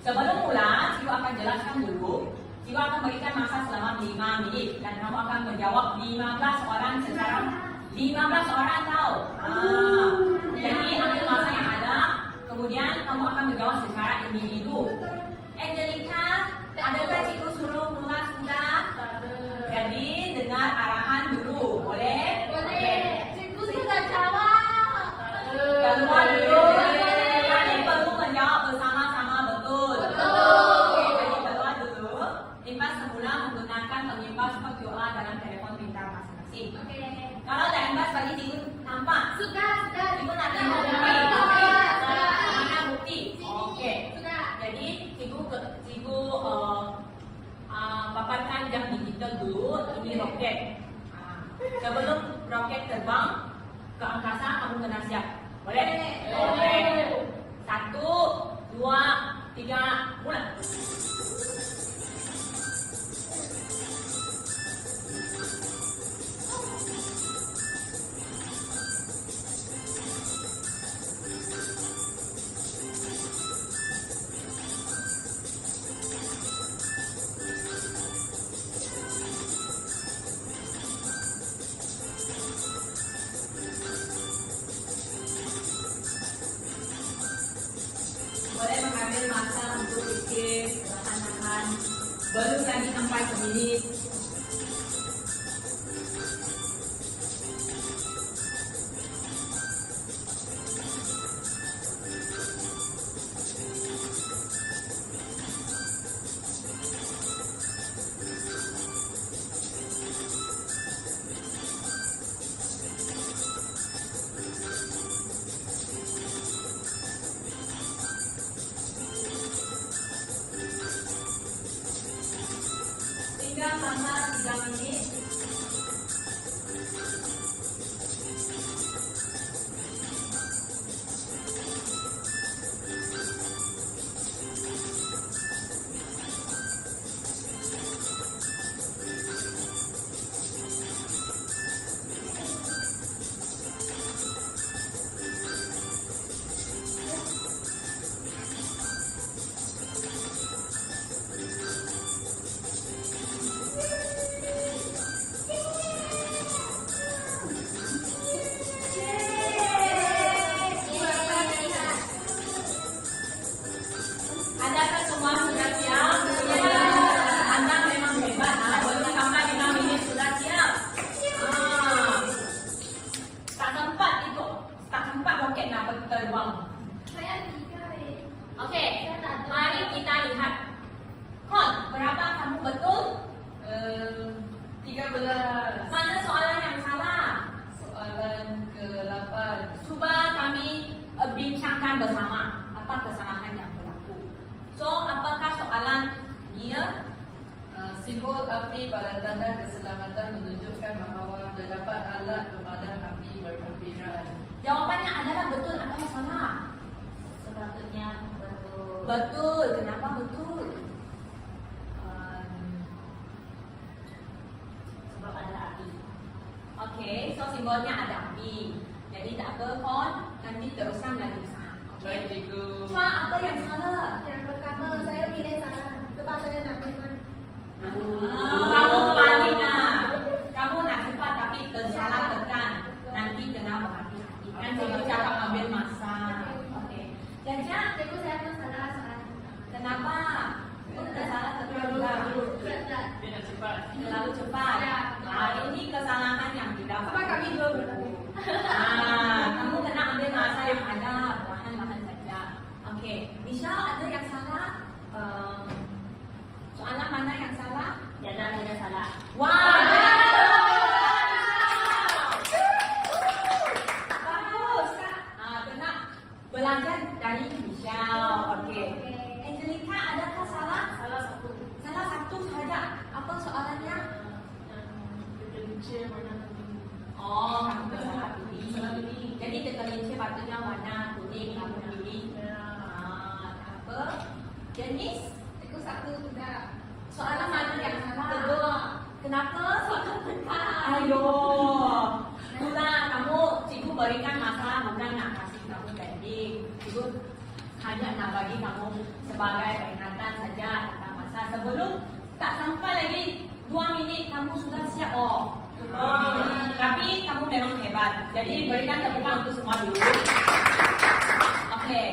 sebelum mula, cikgu akan jelaskan dulu. Cikgu akan berikan masa selama 5 menit dan kamu akan menjawab 15 orang secara 15 orang tahu. Jadi ambil masa yang ada. Kemudian kamu akan menjawab secara individu. Angelica, adakah cikgu suruh mulai sudah? Jadi dengar arahan dulu, boleh? Boleh. Cikgu sudah jawab. Kedua dulu, kalian perlu menjawab bersama-sama betul. Oke, jadi kedua dulu, Impas semula menggunakan pengimbas QR dalam telepon pintar masing-masing. Oke. Kalau tak imbas bagi cikgu nampak. Sudah. Cikgu nak tengok Sudah. bukti. Sudah. Mana bukti? Oke. Sudah. Jadi cikgu paparkan jam digital dulu. Ini roket. Sebelum roket terbang ke angkasa, kamu kena siap. Boleh? Boleh. 1, 2, 3, mulai. Boleh mengambil masa untuk pikir perlahan-lahan. Baru lagi sampai semenit. Tinggal selama 3 menit. Adakah semua sudah siap? Anda memang hebat. Baru sampai 5 menit sudah siap. Tak sempat itu. Tak sempat roket nak terbang. Saya 3. Okey, mari kita lihat. Kon, berapa kamu betul? 13. Mana soalan yang salah? Soalan ke-8. Cuba kami bincangkan bersama apa kesalahan yang berlaku. So, apakah soalan dia? Simbol api pada tanda keselamatan menunjukkan bahawa terdapat alat pemadam api bergembiraan. Jawapannya adalah betul atau salah? Sepatutnya betul. Betul. Kenapa betul? Sebab ada api. Okey, so simbolnya ada api. Jadi tak apa, Kon. Nanti teruskan lagi usaha. Baik, cikgu. Cuma apa yang salah? Yang pertama saya pilih salah. Sebab saya nak pilih. Kamu panik lah. Kamu nak cepat tapi tersalah tekan. Nanti kena berhati-hati. Kan cikgu cakap ambil masa. Okey. Jajah, Cikgu saya pun salah soal. kenapa? Tersalah tekan juga. Cepat. Dia nak cepat. Terlalu cepat. Ya. Ini kesalahan yang tidak Sebab kami dua berlaku. kamu kena ambil masa yang ada, perlahan-lahan saja. Okey, Michelle ada yang salah? Soalan mana yang salah? Tiada ada salah. Wah, bagus kak. Kena belajar dari Michelle. Okey. Angelica, adakah salah? Salah satu. Salah satu saja. Apa soalannya? Kelinci warna kuning. Oh, kamu salah pilih. Jadi kelinci patutnya warna kuning, kamu pilih. Apa? Jenis? Cikgu satu sudah. Soalan mana yang salah? Kedua. Kenapa? Soalan tekan. Ayo. Sudah, kamu cikgu berikan masalah bukan nak kasih kamu pending. Cikgu hanya nak bagi kamu sebagai peringatan saja tentang masa. Sebelum tak sampai lagi 2 minit kamu sudah siap. Tapi kamu memang hebat. Jadi berikan tepuk tangan untuk semua dulu. Okey.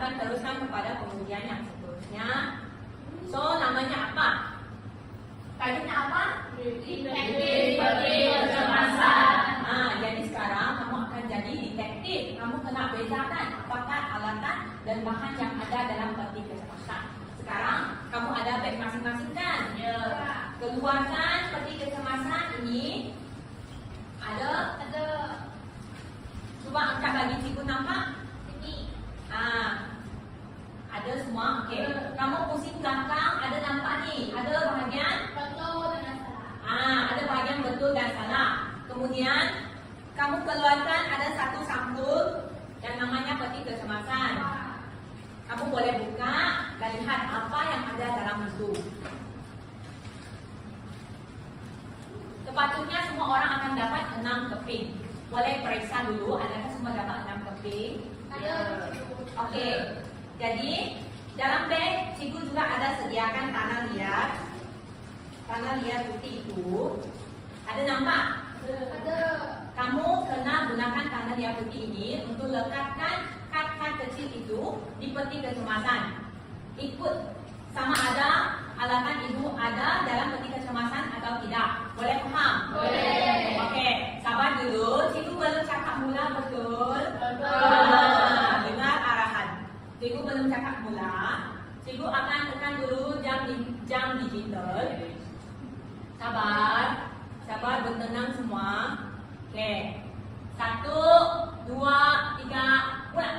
akan teruskan kepada pengujian yang seterusnya. So, namanya apa? Tajuknya apa? Detektif peti kecemasan. Jadi sekarang kamu akan jadi detektif. Kamu kena bedakan apakah alatan dan bahan yang ada dalam peti kecemasan. Sekarang kamu ada beg masing-masing kan? Ya. Keluarkan peti kecemasan ini. Ada. Coba angkat lagi cikgu nampak. Ini. Ada semua. Okey. Kamu pusing belakang. Ada nampak ni. Ada bahagian. Betul dengan salah. Ada bahagian betul dan salah. Kemudian kamu keluarkan ada satu sampul yang namanya peti kecemasan. Kamu boleh buka dan lihat apa yang ada dalam itu. Sepatutnya semua orang akan dapat 6 keping. Boleh periksa dulu adakah semua dapat 6 keping. Ada. Okey. Jadi dalam beg cikgu juga ada sediakan tanah liat. Tanah liat putih itu. Ada nampak? Ada. Kamu kena gunakan tanah liat putih ini untuk lekatkan kad-kad kecil itu di peti kecemasan. Ikut sama ada alatan itu ada dalam peti kecemasan atau tidak. Boleh faham? Boleh. Okey, sabar dulu. Cikgu belum cakap mula betul. Betul. Dengar arahan. Cikgu belum cakap mula. Cikgu akan tekan dulu jam digital. Sabar. Sabar, bertenang semua. Okey. 1, 2, 3, mulai.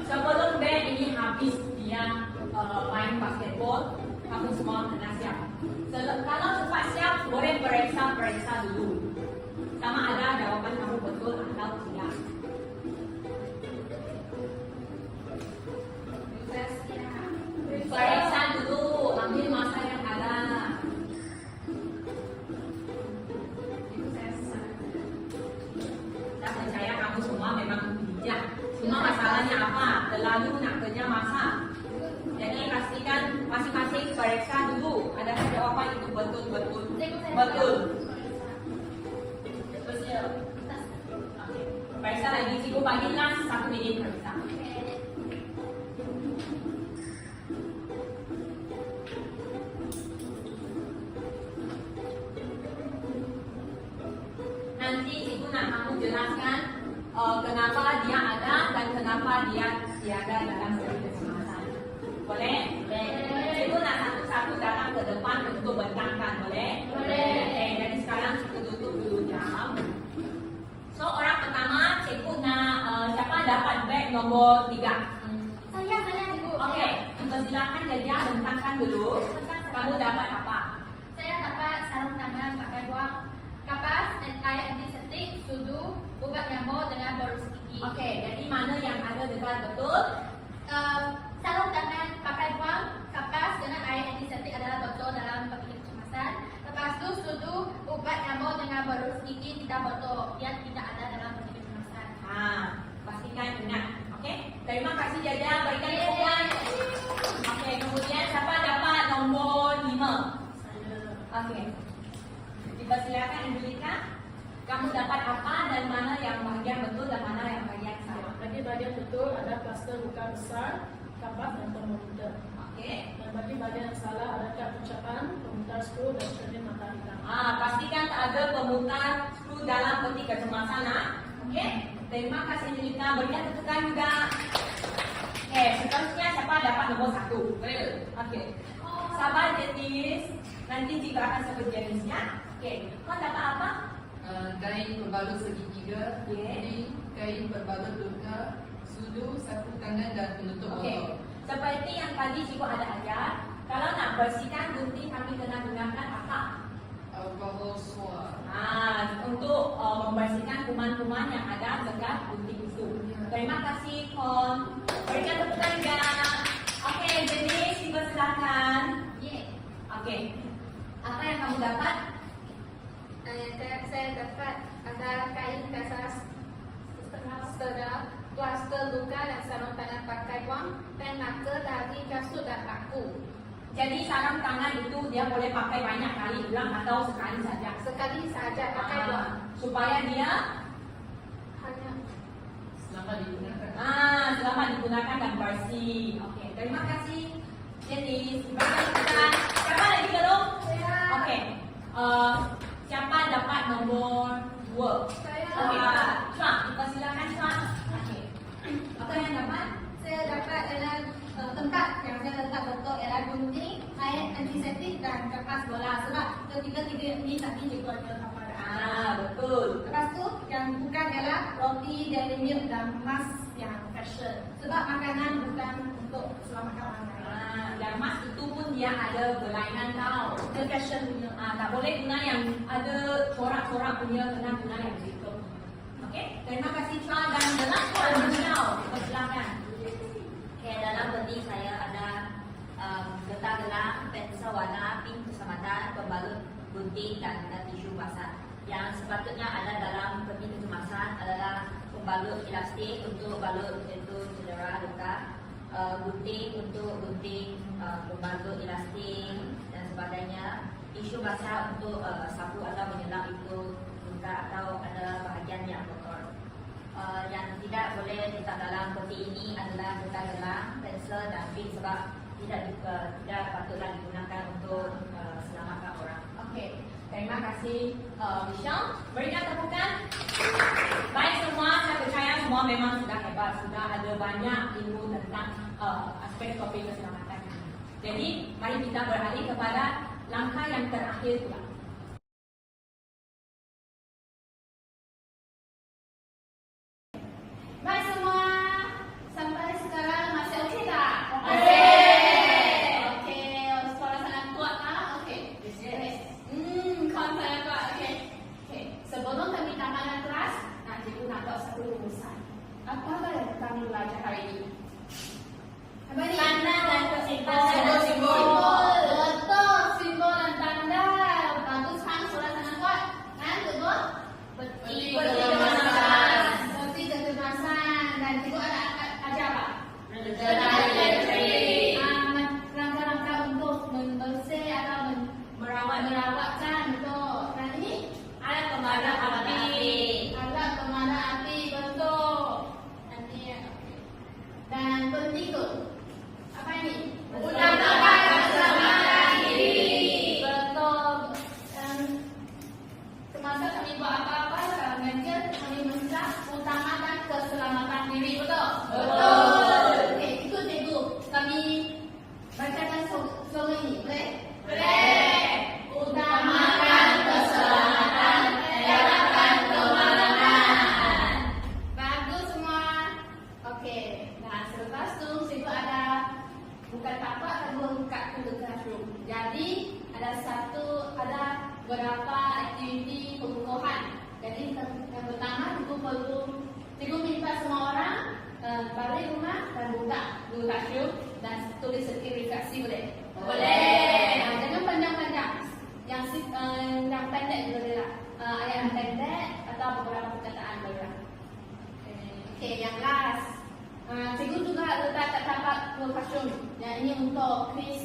Sebelum band ini habis dia main basketball, kamu semua kena siap. Kalau cepat siap, boleh periksa dulu. Sama ada jawaban kamu betul atau tidak. Periksa dulu, ambil masa yang ada. Saya percaya kamu semua memang bijak. Cuma masalahnya apa? Terlalu nak kerja masa. Jadi pastikan masing-masing periksa dulu. Adakah jawapan itu betul-betul? Betul. Periksa lagi, cikgu bagi last 1 minit periksa. Nanti cikgu nak kamu jelaskan kenapa dia ada dan kenapa dia tiada dalam peti kecemasan. Boleh? Cikgu nak satu-satu datang ke depan untuk bentangkan, boleh? Boleh. Okay, jadi sekarang cikgu tutup dulu jam. So orang pertama cikgu nak siapa dapat beg nomor 3? Saya cikgu. Okey, silakan dia bentangkan dulu. Kamu dapat apa? Saya dapat sarung tangan pakai buang, kapas, air antiseptik, sudu, ubat nyamuk dengan borus gigi. Okey, jadi mana yang ada dekat betul? Sarung tangan pakai buang, kapas dengan air antiseptik adalah betul dalam peti kecemasan. Lepas tu sudu, ubat nyamuk dengan borus gigi tidak betul. Dia tidak ada dalam peti kecemasan. Pastikan ingat. Okey, terima kasih Jaja, berikan dukungan. Okey, kemudian siapa dapat nombor 5? Okey. Dipersilakan Angelika. Kamu dapat apa dan mana yang bahagian betul dan mana yang bahagian salah? Bagi bagian betul ada plaster luka besar, kapas dan termometer. Okey. Dan bagi bagian yang salah ada kad ucapan, pemutar skru dan cermin mata hitam. Pastikan tak ada pemutar skru dalam peti kecemasan. Okey. Terima kasih Angelika. Berikan tepukan juga. Okey, seterusnya siapa dapat nombor 1? Okey. Sabar Jenis. Nanti jika akan sebut jenisnya. Okey. Kau dapat apa? Kain berbalut segitiga, Okey. kain berbalut luka, sudu, sapu tangan dan penutup Okey. botol. Seperti yang tadi cikgu ada ajar, kalau nak bersihkan gunting kami kena gunakan apa? Alkohol swab. Untuk membersihkan kuman-kuman yang ada dekat gunting itu. Terima kasih Kon. Berikan tepukan juga. Okey, Jenis dipersilakan. Okey. Apa yang kamu dapat? Saya dapat ada kain kasar setengah, plaster luka dan sarung tangan pakai buang, pen marker dari kasut dan paku. Jadi sarung tangan itu dia boleh pakai banyak kali ulang atau sekali saja. Sekali saja pakai buang. Supaya dia Hanya Selamat digunakan. Selamat digunakan dan bersih. Okey, terima kasih. Jadi, siapa lagi belum? Okey. Siapa dapat nombor 2? Chua, persilakan Chua. Okey. Apa yang dapat? Saya dapat ialah tempat yang saya letak betul ialah gunting, air antiseptik dan kertas bola sebab ketiga-tiga ini tadi cikgu ada apa Betul. Lepas tu yang bukan ialah roti, dairy milk dan mask yang fashion sebab makanan bukan untuk selamatkan orang lain. Dan mas itu pun dia ada berlainan tau. Dia fashion punya. Tak boleh guna yang ada corak-corak punya, kena guna yang begitu. Okey, terima kasih Chua dan the last one Michelle. Persilakan. Okay, dalam body saya ada getah gelang, pensel warna pink keselamatan, pembalut gunting dan tisu basah. Yang sepatutnya ada dalam peti kecemasan adalah pembalut elastik untuk balut iaitu cedera luka, gunting untuk gunting pembalut elastik dan sebagainya, tisu basah untuk sapu atau menyelap itu luka atau ada bahagian yang kotor. Yang tidak boleh letak dalam peti ini adalah getah gelang, pensel dan pin sebab tidak patutlah digunakan untuk selamatkan orang. Okey, terima kasih Michelle. Berikan tepukan. Baik semua, saya percaya semua memang sudah hebat, sudah ada banyak ilmu tentang aspek topik keselamatan. Jadi, mari kita beralih kepada langkah yang terakhir pula. Baik semua, sampai sekarang masih okey tak? Okey, suara sangat kuat tak? Okey. Kawan saya kuat. Okey. Sebelum kami tamatkan kelas, cikgu nak buat satu rumusan. Apa yang kami belajar hari ini? Apa ni? Tanda dan simbol. Betul, simbol dan tanda. Bagus kan, suara sangat kuat. Kan, betul? Peti kecemasan. Peti kecemasan. Dan cikgu ada ajar apa? Langkah-langkah untuk membersih atau merawatkan. Betul. Dan ini Alat pemadam api. alat pemadam api. Betul. Nanti dan penting tu apa ini? Utamakan keselamatan diri. Betul. Dan semasa kami buat apa-apa dalam mengajar, kami mesti utamakan keselamatan diri. Betul. Okey, ikut cikgu. Kami bacakan slogan ini. Boleh? Boleh. Utamakan keselamatan, elakkan kemalaman. Bagus semua. Okey. Nah, selepas tu cikgu ada bukan tapak dan buka untuk classroom. Jadi ada beberapa aktiviti pengukuhan. Jadi yang pertama cikgu minta semua orang balik rumah dan buka Google Classroom dan tulis sedikit refleksi. Boleh? Boleh. Jangan panjang-panjang. Yang pendek juga boleh lah. Ayat yang pendek atau beberapa perkataan boleh lah. Okey, yang last. Cikgu juga letak tapak Google Classroom. Yang ini untuk quiz